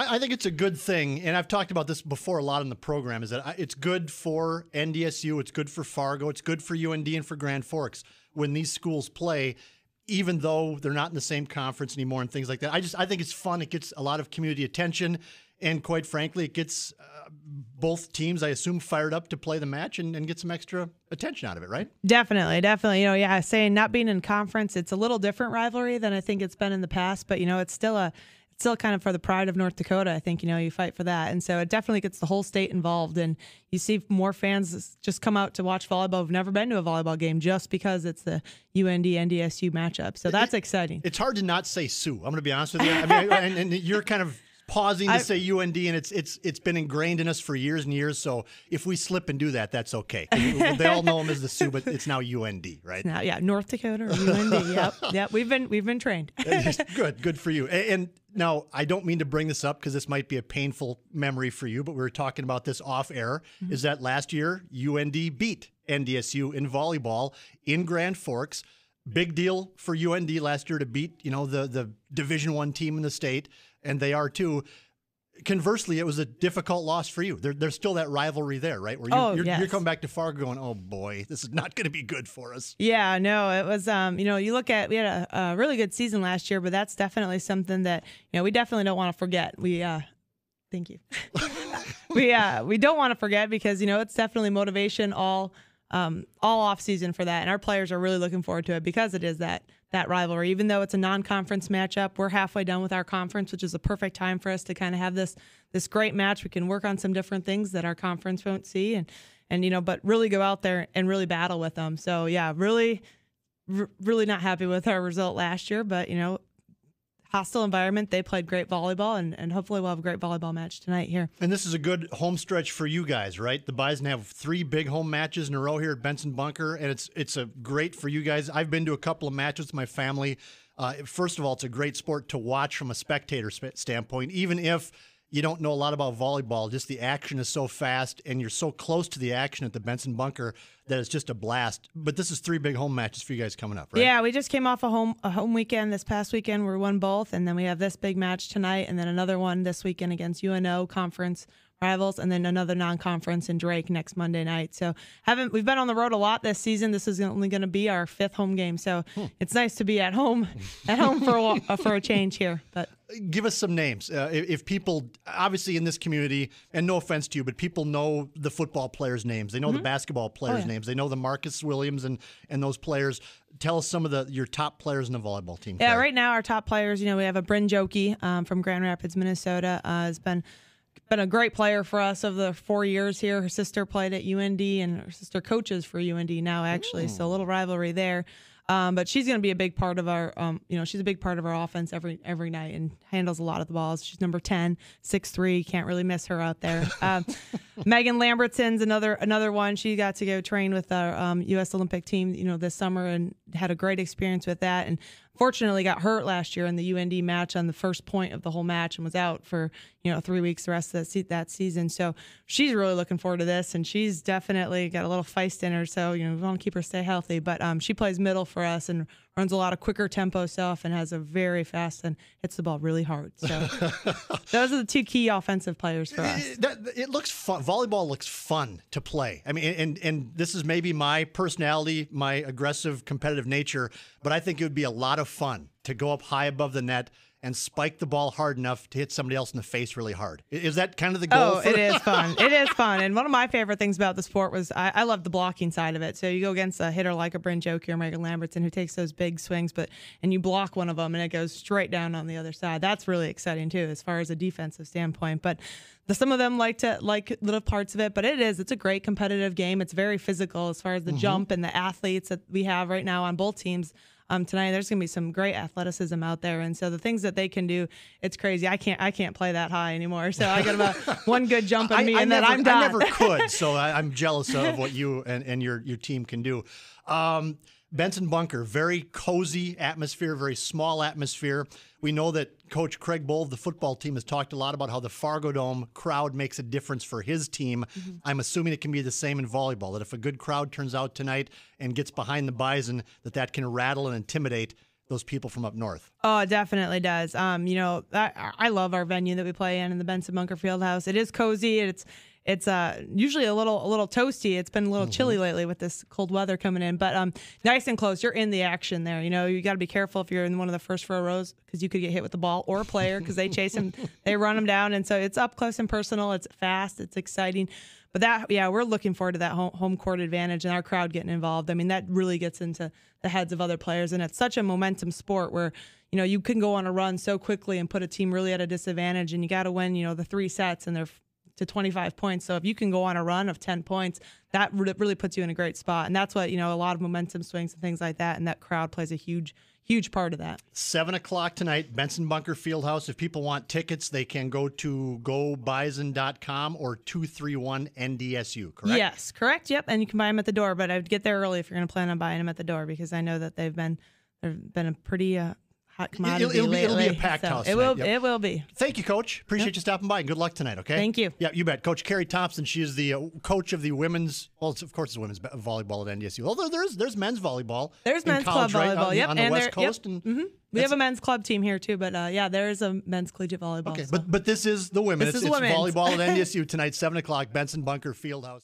I think it's a good thing, and I've talked about this before a lot in the program, is that it's good for NDSU, it's good for Fargo, it's good for UND and for Grand Forks when these schools play, even though they're not in the same conference anymore and things like that. I think it's fun. It gets a lot of community attention, and quite frankly, it gets both teams, I assume, fired up to play the match and get some extra attention out of it, right? Definitely. Saying not being in conference, it's a little different rivalry than I think it's been in the past, but it's still kind of for the pride of North Dakota. I think, you fight for that. And so it definitely gets the whole state involved. And you see more fans just come out to watch volleyball who've never been to a volleyball game just because it's the UND-NDSU matchup. So that's exciting. It's hard to not say Sioux. I'm going to be honest with you. I mean, and you're kind of pausing to say UND, and it's been ingrained in us for years and years. So if we slip and do that, that's okay. They all know them as the Sioux, but it's now UND, right? Now, North Dakota or UND. Yep. We've been trained. Good for you. And now, I don't mean to bring this up because this might be a painful memory for you, but we were talking about this off air. Mm-hmm. Is that last year UND beat NDSU in volleyball in Grand Forks. Big deal for UND last year to beat the Division I team in the state. And they are too. Conversely, it was a difficult loss for you. There's still that rivalry there, right? Where you're coming back to Fargo going, oh boy, this is not going to be good for us. Yeah, no, it was. You look at, we had a really good season last year, but that's definitely something that we definitely don't want to forget. Thank you. we don't want to forget because it's definitely motivation all off season for that, and our players are really looking forward to it because it is that rivalry. Even though it's a non-conference matchup, we're halfway done with our conference, which is a perfect time for us to kind of have this great match. We can work on some different things that our conference won't see, and but really go out there and really battle with them. So yeah, really not happy with our result last year, but hostile environment. They played great volleyball, and hopefully we'll have a great volleyball match tonight here. And this is a good home stretch for you guys, right? The Bison have 3 big home matches in a row here at Benson Bunker, and it's a great for you guys. I've been to a couple of matches with my family. First of all, it's a great sport to watch from a spectator standpoint, even if you don't know a lot about volleyball. Just the action is so fast, and you're so close to the action at the Benson Bunker that it's just a blast. But this is 3 big home matches for you guys coming up, right? Yeah, we just came off a home weekend this past weekend. We won both, and then we have this big match tonight, and then another one this weekend against UNO conference rivals, and then another non-conference in Drake next Monday night. So we've been on the road a lot this season. This is only going to be our 5th home game, so it's nice to be at home for a change here. But give us some names. If people, obviously in this community, and no offense to you, but people know the football players' names. They know the basketball players' names. They know the Marcus Williams and those players. Tell us some of your top players in the volleyball team. Yeah, right now our top players, we have a Bryn Jokey from Grand Rapids, Minnesota. Has been a great player for us over the 4 years here. Her sister played at UND, and her sister coaches for UND now, actually. So a little rivalry there. But she's going to be a big part of our, she's a big part of our offense every night and handles a lot of the balls. She's number 10, 6'3". Can't really miss her out there. Megan Lambertson's another one. She got to go train with our U.S. Olympic team, this summer, and had a great experience with that. And fortunately got hurt last year in the UND match on the first point of the whole match and was out for 3 weeks the rest of that season. So she's really looking forward to this, and she's definitely got a little feist in her. So we want to keep her stay healthy. But she plays middle for us and runs a lot of quicker tempo stuff and has a very fast and hits the ball really hard. So those are the 2 key offensive players for us. It looks fun. Volleyball looks fun to play. I mean, and this is maybe my personality, my aggressive, competitive nature, but I think it would be a lot of fun to go up high above the net and spike the ball hard enough to hit somebody else in the face really hard. Is that kind of the goal? Oh, it is fun. It is fun. And one of my favorite things about the sport was I love the blocking side of it. So you go against a hitter like a Bryn Jokey or Megan Lambertson who takes those big swings, and you block one of them and it goes straight down on the other side. That's really exciting too, as far as a defensive standpoint. But some of them like little parts of it, but it's a great competitive game. It's very physical as far as the jump and the athletes that we have right now on both teams. Tonight there's going to be some great athleticism out there, and so the things that they can do, it's crazy. I can't play that high anymore, so I got about one good jump at me, and then I'm done. I never could, so I'm jealous of what you and your team can do. Benson Bunker, very cozy atmosphere, very small atmosphere. We know that Coach Craig Bull of the football team has talked a lot about how the Fargo Dome crowd makes a difference for his team. I'm assuming it can be the same in volleyball, that if a good crowd turns out tonight and gets behind the Bison, that can rattle and intimidate those people from up north. Oh, it definitely does. I love our venue that we play in the Benson Bunker Fieldhouse. It is cozy. It's usually a little toasty. It's been a little chilly lately with this cold weather coming in, but nice and close. You're in the action there. You got to be careful if you're in one of the first row rows because you could get hit with the ball or a player because they chase him, they run him down, and so it's up close and personal. It's fast. It's exciting. But we're looking forward to that home court advantage and our crowd getting involved. I mean, that really gets into the heads of other players, and it's such a momentum sport where you can go on a run so quickly and put a team really at a disadvantage, and you got to win the 3 sets and they're to 25 points. So if you can go on a run of 10 points, that really puts you in a great spot. And that's what, a lot of momentum swings and things like that. And that crowd plays a huge part of that. 7 o'clock tonight, Benson Bunker Fieldhouse. If people want tickets, they can go to gobison.com or 231 NDSU, correct? Yes, correct. Yep. And you can buy them at the door, but I'd get there early if you're going to plan on buying them at the door because I know that they've been a pretty hot commodity it'll be a lately, packed house It tonight. It will be. Thank you, Coach. Appreciate you stopping by, and good luck tonight, okay? Thank you. Yeah, you bet. Coach Kari Thompson, she is the coach of the women's, of course it's women's volleyball at NDSU. Although there's men's volleyball. There's men's college, club right? volleyball, on the West Coast. Yep. We have a men's club team here too, but there is a men's collegiate volleyball. Okay, so. but this is the women. This is it's women's. volleyball at NDSU tonight, 7 o'clock, Benson Bunker Fieldhouse.